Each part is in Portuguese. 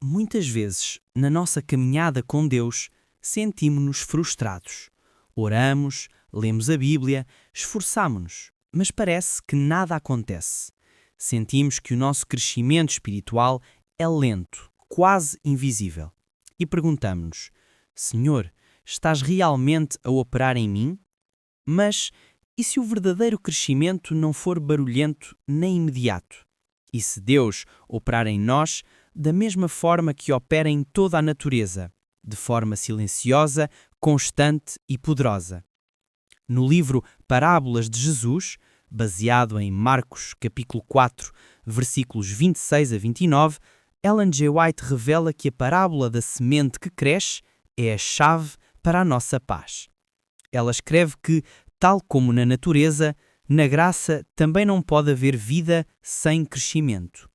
Muitas vezes, na nossa caminhada com Deus, sentimos-nos frustrados. Oramos, lemos a Bíblia, esforçamo-nos, mas parece que nada acontece. Sentimos que o nosso crescimento espiritual é lento, quase invisível. E perguntamos-nos: Senhor, estás realmente a operar em mim? Mas e se o verdadeiro crescimento não for barulhento nem imediato? E se Deus operar em nós da mesma forma que opera em toda a natureza, de forma silenciosa, constante e poderosa? No livro Parábolas de Jesus, baseado em Marcos capítulo 4, versículos 26 a 29, Ellen G. White revela que a parábola da semente que cresce é a chave para a nossa paz. Ela escreve que, tal como na natureza, na graça também não pode haver vida sem crescimento.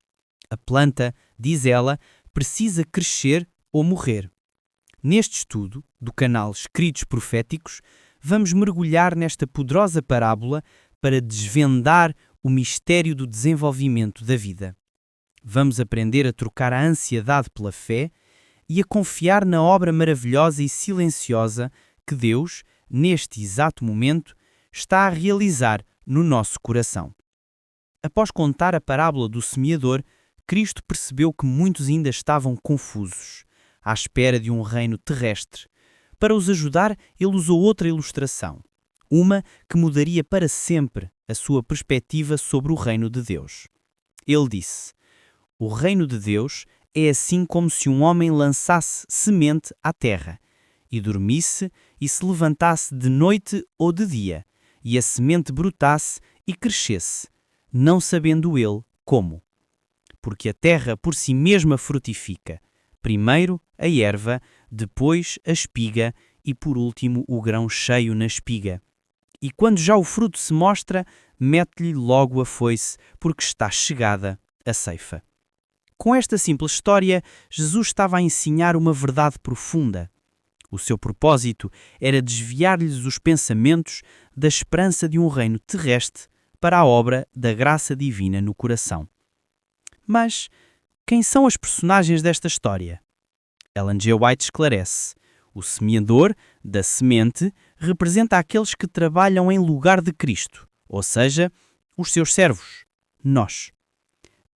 A planta, diz ela, precisa crescer ou morrer. Neste estudo, do canal Escritos Proféticos, vamos mergulhar nesta poderosa parábola para desvendar o mistério do desenvolvimento da vida. Vamos aprender a trocar a ansiedade pela fé e a confiar na obra maravilhosa e silenciosa que Deus, neste exato momento, está a realizar no nosso coração. Após contar a parábola do semeador, Cristo percebeu que muitos ainda estavam confusos, à espera de um reino terrestre. Para os ajudar, ele usou outra ilustração, uma que mudaria para sempre a sua perspectiva sobre o reino de Deus. Ele disse: O reino de Deus é assim como se um homem lançasse semente à terra, e dormisse e se levantasse de noite ou de dia, e a semente brotasse e crescesse, não sabendo ele como. Porque a terra por si mesma frutifica, primeiro a erva, depois a espiga e por último o grão cheio na espiga. E quando já o fruto se mostra, mete-lhe logo a foice, porque está chegada a ceifa. Com esta simples história, Jesus estava a ensinar uma verdade profunda. O seu propósito era desviar-lhes os pensamentos da esperança de um reino terrestre para a obra da graça divina no coração. Mas quem são as personagens desta história? Ellen G. White esclarece: o semeador da semente representa aqueles que trabalham em lugar de Cristo, ou seja, os seus servos, nós.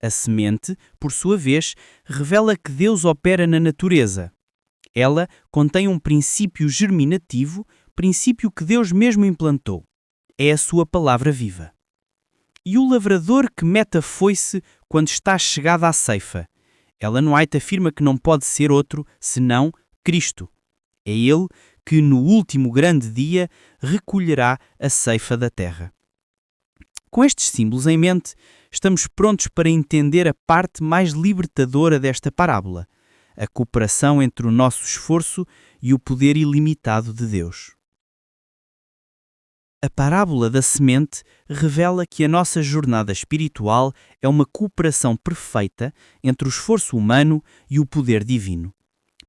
A semente, por sua vez, revela que Deus opera na natureza. Ela contém um princípio germinativo, princípio que Deus mesmo implantou. É a sua palavra viva. E o lavrador que mete a foice quando está chegada à ceifa. Ellen White afirma que não pode ser outro senão Cristo. É Ele que, no último grande dia, recolherá a ceifa da terra. Com estes símbolos em mente, estamos prontos para entender a parte mais libertadora desta parábola, a cooperação entre o nosso esforço e o poder ilimitado de Deus. A parábola da semente revela que a nossa jornada espiritual é uma cooperação perfeita entre o esforço humano e o poder divino.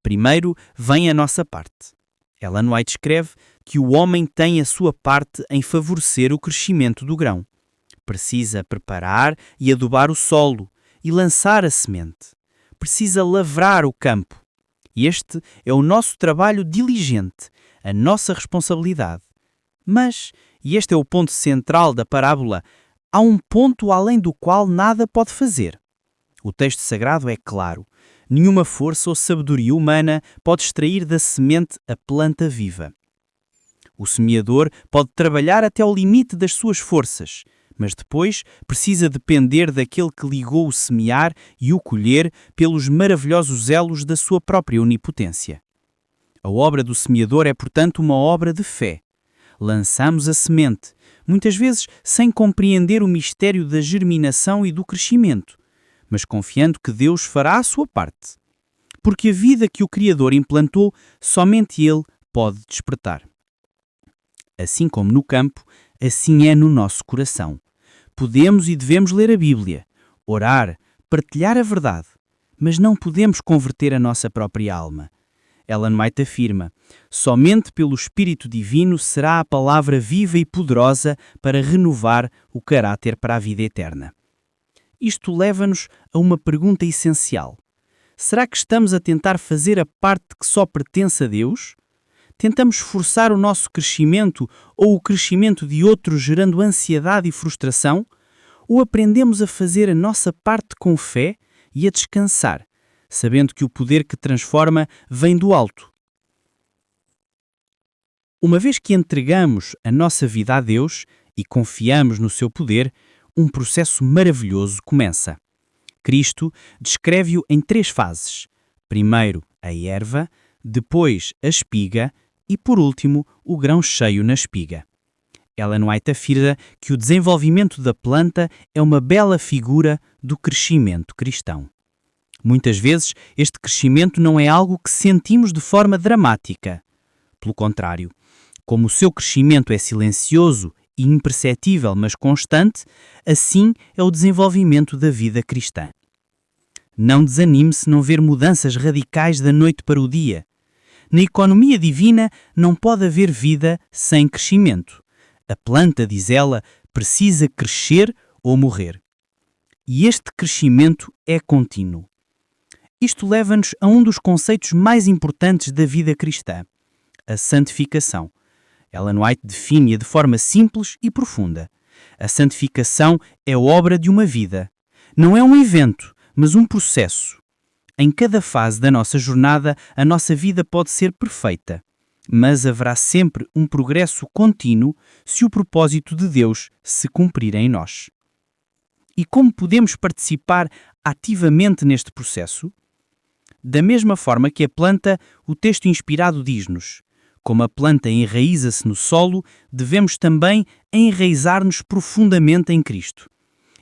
Primeiro vem a nossa parte. Ellen White escreve que o homem tem a sua parte em favorecer o crescimento do grão. Precisa preparar e adubar o solo e lançar a semente. Precisa lavrar o campo. Este é o nosso trabalho diligente, a nossa responsabilidade. Mas, e este é o ponto central da parábola, há um ponto além do qual nada pode fazer. O texto sagrado é claro. Nenhuma força ou sabedoria humana pode extrair da semente a planta viva. O semeador pode trabalhar até ao limite das suas forças, mas depois precisa depender daquele que ligou o semear e o colher pelos maravilhosos elos da sua própria onipotência. A obra do semeador é, portanto, uma obra de fé. Lançamos a semente, muitas vezes sem compreender o mistério da germinação e do crescimento, mas confiando que Deus fará a sua parte. Porque a vida que o Criador implantou, somente Ele pode despertar. Assim como no campo, assim é no nosso coração. Podemos e devemos ler a Bíblia, orar, partilhar a verdade, mas não podemos converter a nossa própria alma. Ellen White afirma: somente pelo Espírito Divino será a palavra viva e poderosa para renovar o caráter para a vida eterna. Isto leva-nos a uma pergunta essencial. Será que estamos a tentar fazer a parte que só pertence a Deus? Tentamos forçar o nosso crescimento ou o crescimento de outros, gerando ansiedade e frustração? Ou aprendemos a fazer a nossa parte com fé e a descansar, sabendo que o poder que transforma vem do alto? Uma vez que entregamos a nossa vida a Deus e confiamos no seu poder, um processo maravilhoso começa. Cristo descreve-o em 3 fases. Primeiro, a erva, depois a espiga e, por último, o grão cheio na espiga. Ellen White afirma que o desenvolvimento da planta é uma bela figura do crescimento cristão. Muitas vezes, este crescimento não é algo que sentimos de forma dramática. Pelo contrário, como o seu crescimento é silencioso e imperceptível, mas constante, assim é o desenvolvimento da vida cristã. Não desanime se não ver mudanças radicais da noite para o dia. Na economia divina não pode haver vida sem crescimento. A planta, diz ela, precisa crescer ou morrer. E este crescimento é contínuo. Isto leva-nos a um dos conceitos mais importantes da vida cristã, a santificação. Ellen White define-a de forma simples e profunda. A santificação é obra de uma vida. Não é um evento, mas um processo. Em cada fase da nossa jornada, a nossa vida pode ser perfeita, mas haverá sempre um progresso contínuo se o propósito de Deus se cumprir em nós. E como podemos participar ativamente neste processo? Da mesma forma que a planta, o texto inspirado diz-nos: como a planta enraiza-se no solo, devemos também enraizar-nos profundamente em Cristo.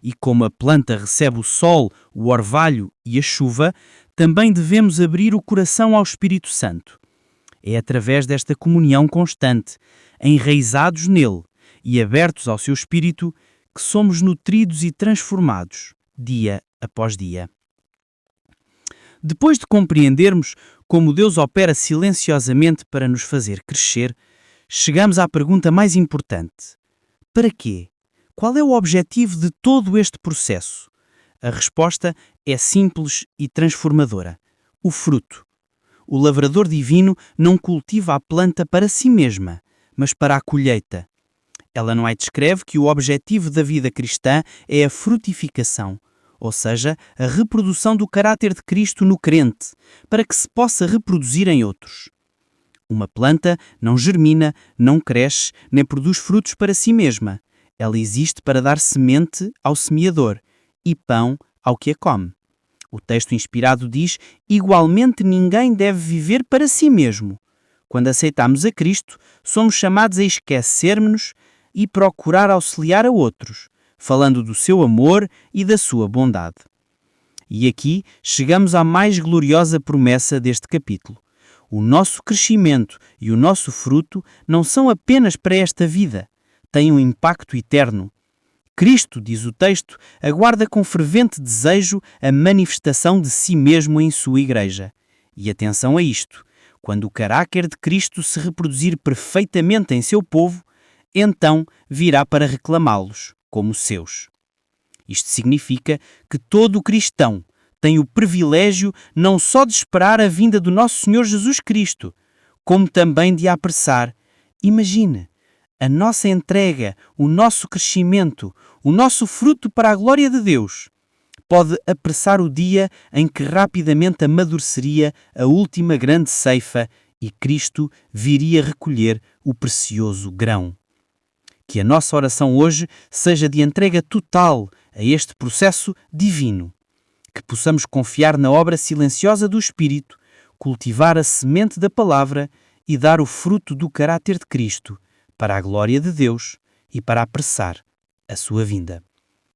E como a planta recebe o sol, o orvalho e a chuva, também devemos abrir o coração ao Espírito Santo. É através desta comunhão constante, enraizados nele e abertos ao seu Espírito, que somos nutridos e transformados, dia após dia. Depois de compreendermos como Deus opera silenciosamente para nos fazer crescer, chegamos à pergunta mais importante: para quê? Qual é o objetivo de todo este processo? A resposta é simples e transformadora: o fruto. O lavrador divino não cultiva a planta para si mesma, mas para a colheita. Ellen White escreve que o objetivo da vida cristã é a frutificação, ou seja, a reprodução do caráter de Cristo no crente, para que se possa reproduzir em outros. Uma planta não germina, não cresce, nem produz frutos para si mesma. Ela existe para dar semente ao semeador e pão ao que a come. O texto inspirado diz: igualmente ninguém deve viver para si mesmo. Quando aceitamos a Cristo, somos chamados a esquecermos-nos e procurar auxiliar a outros, falando do seu amor e da sua bondade. E aqui chegamos à mais gloriosa promessa deste capítulo. O nosso crescimento e o nosso fruto não são apenas para esta vida, têm um impacto eterno. Cristo, diz o texto, aguarda com fervente desejo a manifestação de si mesmo em sua Igreja. E atenção a isto: quando o caráter de Cristo se reproduzir perfeitamente em seu povo, então virá para reclamá-los como seus. Isto significa que todo cristão tem o privilégio não só de esperar a vinda do nosso Senhor Jesus Cristo, como também de a apressar. Imagine, a nossa entrega, o nosso crescimento, o nosso fruto para a glória de Deus, pode apressar o dia em que rapidamente amadureceria a última grande ceifa e Cristo viria recolher o precioso grão. Que a nossa oração hoje seja de entrega total a este processo divino. Que possamos confiar na obra silenciosa do Espírito, cultivar a semente da palavra e dar o fruto do caráter de Cristo, para a glória de Deus e para apressar a sua vinda.